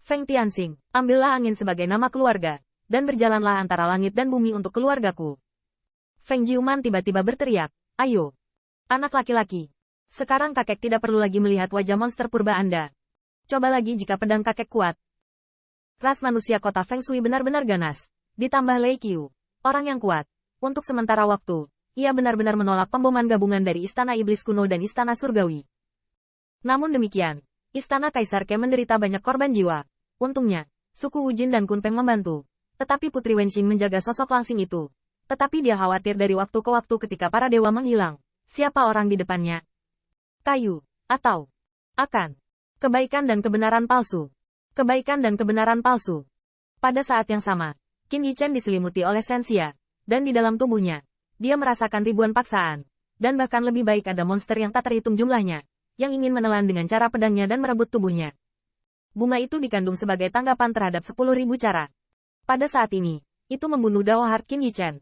Feng Tianxing, ambillah angin sebagai nama keluarga, dan berjalanlah antara langit dan bumi untuk keluargaku. Feng Jiuman tiba-tiba berteriak, ayo. Anak laki-laki. Sekarang kakek tidak perlu lagi melihat wajah monster purba Anda. Coba lagi jika pedang kakek kuat. Ras manusia kota Feng Shui benar-benar ganas. Ditambah Lei Qiu, orang yang kuat. Untuk sementara waktu, ia benar-benar menolak pemboman gabungan dari Istana Iblis Kuno dan Istana Surgawi. Namun demikian, Istana Kaisar Ke menderita banyak korban jiwa. Untungnya, suku Wu Jin dan Kun Peng membantu. Tetapi Putri Wenxing menjaga sosok langsing itu. Tetapi dia khawatir dari waktu ke waktu ketika para dewa menghilang. Siapa orang di depannya? Kayu, atau akan kebaikan dan kebenaran palsu. Kebaikan dan kebenaran palsu. Pada saat yang sama, Qin Yichen diselimuti oleh Sensia, dan di dalam tubuhnya, dia merasakan ribuan paksaan, dan bahkan lebih baik ada monster yang tak terhitung jumlahnya, yang ingin menelan dengan cara pedangnya dan merebut tubuhnya. Bunga itu dikandung sebagai tanggapan terhadap 10.000 cara. Pada saat ini, itu membunuh Dao Heart Qin Yichen.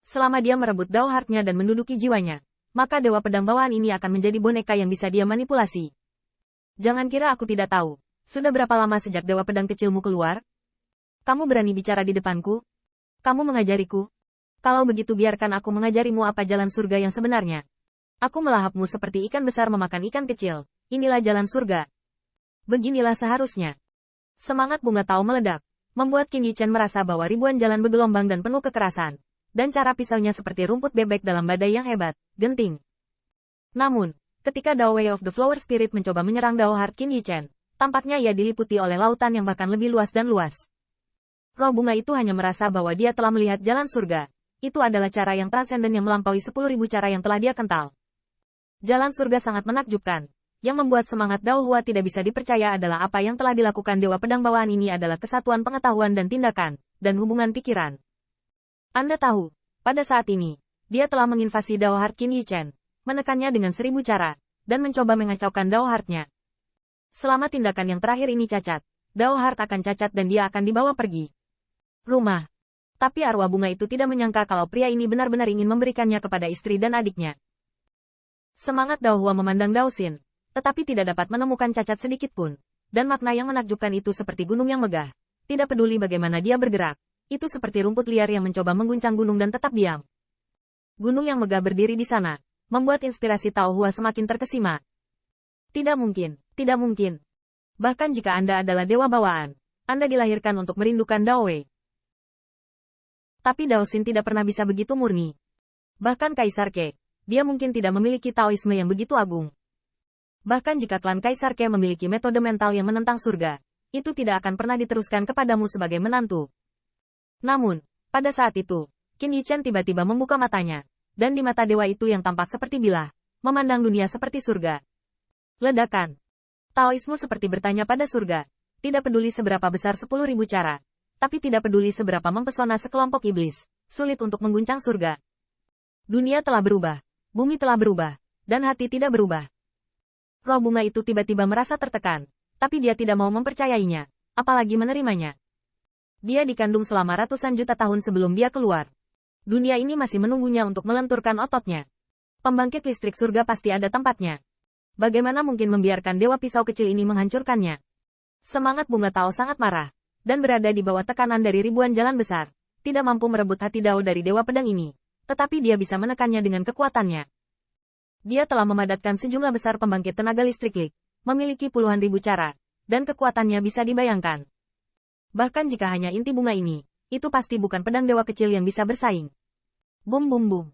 Selama dia merebut Dao Heart-nya dan menduduki jiwanya, maka dewa pedang bawaan ini akan menjadi boneka yang bisa dia manipulasi. Jangan kira aku tidak tahu. Sudah berapa lama sejak dewa pedang kecilmu keluar? Kamu berani bicara di depanku? Kamu mengajariku? Kalau begitu biarkan aku mengajarimu apa jalan surga yang sebenarnya. Aku melahapmu seperti ikan besar memakan ikan kecil. Inilah jalan surga. Beginilah seharusnya. Semangat bunga Tao meledak, membuat Qin Yichen merasa bahwa ribuan jalan bergelombang dan penuh kekerasan. Dan cara pisaunya seperti rumput bebek dalam badai yang hebat, genting. Namun, ketika Dao Way of the Flower Spirit mencoba menyerang Dao Heart Qin Yichen, tampaknya ia diliputi oleh lautan yang bahkan lebih luas dan luas. Roh bunga itu hanya merasa bahwa dia telah melihat jalan surga. Itu adalah cara yang transenden yang melampaui 10.000 cara yang telah dia kental. Jalan surga sangat menakjubkan. Yang membuat semangat Dao Hua tidak bisa dipercaya adalah apa yang telah dilakukan dewa pedang bawaan ini adalah kesatuan pengetahuan dan tindakan, dan hubungan pikiran. Anda tahu, pada saat ini, dia telah menginvasi Dao Heart Qin Yichen, menekannya dengan 1000 cara, dan mencoba mengacaukan Dao Heart-nya. Selama tindakan yang terakhir ini cacat, Dao Heart akan cacat dan dia akan dibawa pergi. Rumah. Tapi arwah bunga itu tidak menyangka kalau pria ini benar-benar ingin memberikannya kepada istri dan adiknya. Semangat Dao Hua memandang Dao Xin, tetapi tidak dapat menemukan cacat sedikit pun. Dan makna yang menakjubkan itu seperti gunung yang megah. Tidak peduli bagaimana dia bergerak. Itu seperti rumput liar yang mencoba mengguncang gunung dan tetap diam. Gunung yang megah berdiri di sana, membuat inspirasi Dao Hua semakin terkesima. Tidak mungkin, tidak mungkin. Bahkan jika Anda adalah dewa bawaan, Anda dilahirkan untuk merindukan Dao Wei. Tapi Dao Xin tidak pernah bisa begitu murni. Bahkan Kaisar Ke, dia mungkin tidak memiliki Taoisme yang begitu agung. Bahkan jika klan Kaisar Ke memiliki metode mental yang menentang surga, itu tidak akan pernah diteruskan kepadamu sebagai menantu. Namun, pada saat itu, Qin Yichen tiba-tiba membuka matanya, dan di mata dewa itu yang tampak seperti bilah, memandang dunia seperti surga. Ledakan. Taoisme seperti bertanya pada surga, tidak peduli seberapa besar 10.000 cara, tapi tidak peduli seberapa mempesona sekelompok iblis, sulit untuk mengguncang surga. Dunia telah berubah, bumi telah berubah, dan hati tidak berubah. Roh bunga itu tiba-tiba merasa tertekan, tapi dia tidak mau mempercayainya, apalagi menerimanya. Dia dikandung selama ratusan juta tahun sebelum dia keluar. Dunia ini masih menunggunya untuk melenturkan ototnya. Pembangkit listrik surga pasti ada tempatnya. Bagaimana mungkin membiarkan dewa pisau kecil ini menghancurkannya? Semangat bunga Tao sangat marah, dan berada di bawah tekanan dari ribuan jalan besar. Tidak mampu merebut hati Dao dari dewa pedang ini, tetapi dia bisa menekannya dengan kekuatannya. Dia telah memadatkan sejumlah besar pembangkit tenaga listrik, memiliki puluhan ribu cara, dan kekuatannya bisa dibayangkan. Bahkan jika hanya inti bunga ini, itu pasti bukan pedang dewa kecil yang bisa bersaing. Bum bum bum.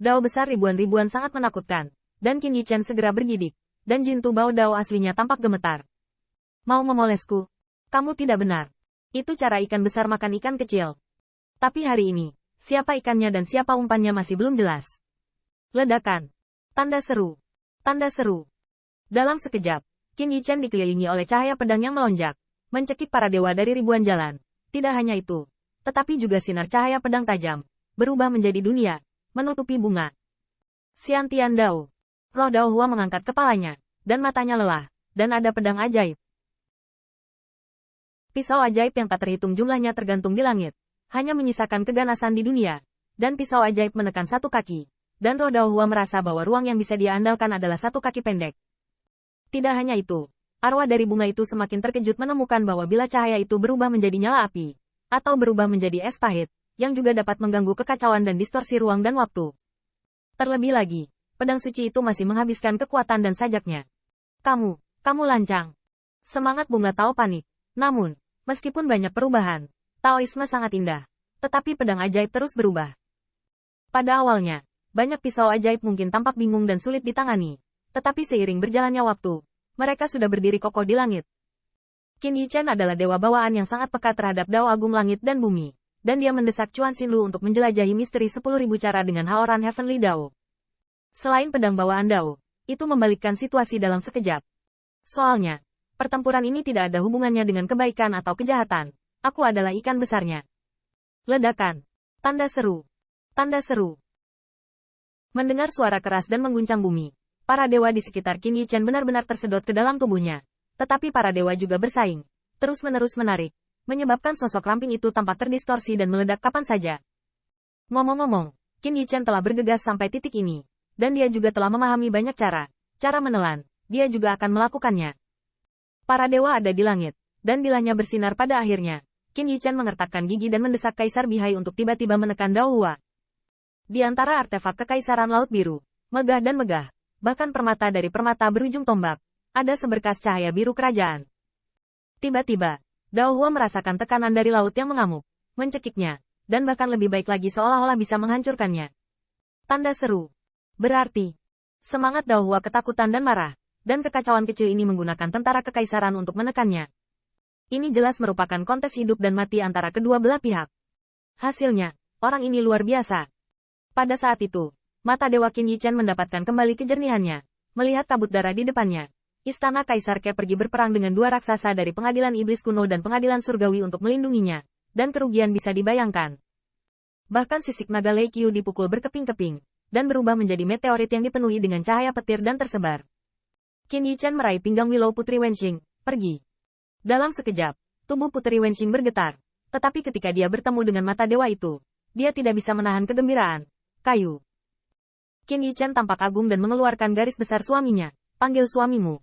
Dao besar ribuan-ribuan sangat menakutkan, dan Qin Yichen segera bergidik, dan Jintu Bao Dao aslinya tampak gemetar. Mau memolesku? Kamu tidak benar. Itu cara ikan besar makan ikan kecil. Tapi hari ini, siapa ikannya dan siapa umpannya masih belum jelas. Ledakan. Tanda seru. Tanda seru. Dalam sekejap, Qin Yichen dikelilingi oleh cahaya pedang yang melonjak, mencekik para dewa dari ribuan jalan. Tidak hanya itu, tetapi juga sinar cahaya pedang tajam, berubah menjadi dunia, menutupi bunga. Xiantian Dao. Roh Dao Hua mengangkat kepalanya, dan matanya lelah, dan ada pedang ajaib. Pisau ajaib yang tak terhitung jumlahnya tergantung di langit, hanya menyisakan keganasan di dunia, dan pisau ajaib menekan satu kaki. Dan roh Dao Hua merasa bahwa ruang yang bisa dia andalkan adalah satu kaki pendek. Tidak hanya itu, Arwah dari bunga itu semakin terkejut menemukan bahwa bila cahaya itu berubah menjadi nyala api, atau berubah menjadi es pahit, yang juga dapat mengganggu kekacauan dan distorsi ruang dan waktu. Terlebih lagi, pedang suci itu masih menghabiskan kekuatan dan sajaknya. Kamu lancang. Semangat bunga Tao panik. Namun, meskipun banyak perubahan, Taoisme sangat indah, tetapi pedang ajaib terus berubah. Pada awalnya, banyak pisau ajaib mungkin tampak bingung dan sulit ditangani, tetapi seiring berjalannya waktu, mereka sudah berdiri kokoh di langit. Qin Yichen adalah dewa bawaan yang sangat peka terhadap Dao Agung Langit dan Bumi, dan dia mendesak Chuan Xinlu untuk menjelajahi misteri 10.000 cara dengan Haoran Heavenly Dao. Selain pedang bawaan Dao, itu membalikkan situasi dalam sekejap. Soalnya, pertempuran ini tidak ada hubungannya dengan kebaikan atau kejahatan. Aku adalah ikan besarnya. Ledakan. Tanda seru. Tanda seru. Mendengar suara keras dan mengguncang bumi, para dewa di sekitar Qin Yichen benar-benar tersedot ke dalam tubuhnya. Tetapi para dewa juga bersaing, terus-menerus menarik, menyebabkan sosok ramping itu tampak terdistorsi dan meledak kapan saja. Ngomong-ngomong, Qin Yichen telah bergegas sampai titik ini, dan dia juga telah memahami banyak cara menelan. Dia juga akan melakukannya. Para dewa ada di langit, dan bilahnya bersinar pada akhirnya. Qin Yichen mengertakkan gigi dan mendesak Kaisar Bihai untuk tiba-tiba menekan Dao Hua. Di antara artefak Kekaisaran Laut Biru, megah dan megah, bahkan permata dari permata berujung tombak, ada seberkas cahaya biru kerajaan. Tiba-tiba, Dao Hua merasakan tekanan dari laut yang mengamuk, mencekiknya, dan bahkan lebih baik lagi seolah-olah bisa menghancurkannya. Tanda seru. Berarti, semangat Dao Hua ketakutan dan marah, dan kekacauan kecil ini menggunakan tentara kekaisaran untuk menekannya. Ini jelas merupakan kontes hidup dan mati antara kedua belah pihak. Hasilnya, orang ini luar biasa. Pada saat itu, mata Dewa Qin Yichen mendapatkan kembali kejernihannya. Melihat kabut darah di depannya, Istana Kaisar Ke pergi berperang dengan dua raksasa dari pengadilan iblis kuno dan pengadilan surgawi untuk melindunginya, dan kerugian bisa dibayangkan. Bahkan sisik naga Lei Qiu dipukul berkeping-keping, dan berubah menjadi meteorit yang dipenuhi dengan cahaya petir dan tersebar. Qin Yichen meraih pinggang Willow Putri Wenxing, pergi. Dalam sekejap, tubuh Putri Wenxing bergetar, tetapi ketika dia bertemu dengan mata dewa itu, dia tidak bisa menahan kegembiraan. Kayu. Qin Yichen tampak agung dan mengeluarkan garis besar suaminya. Panggil suamimu.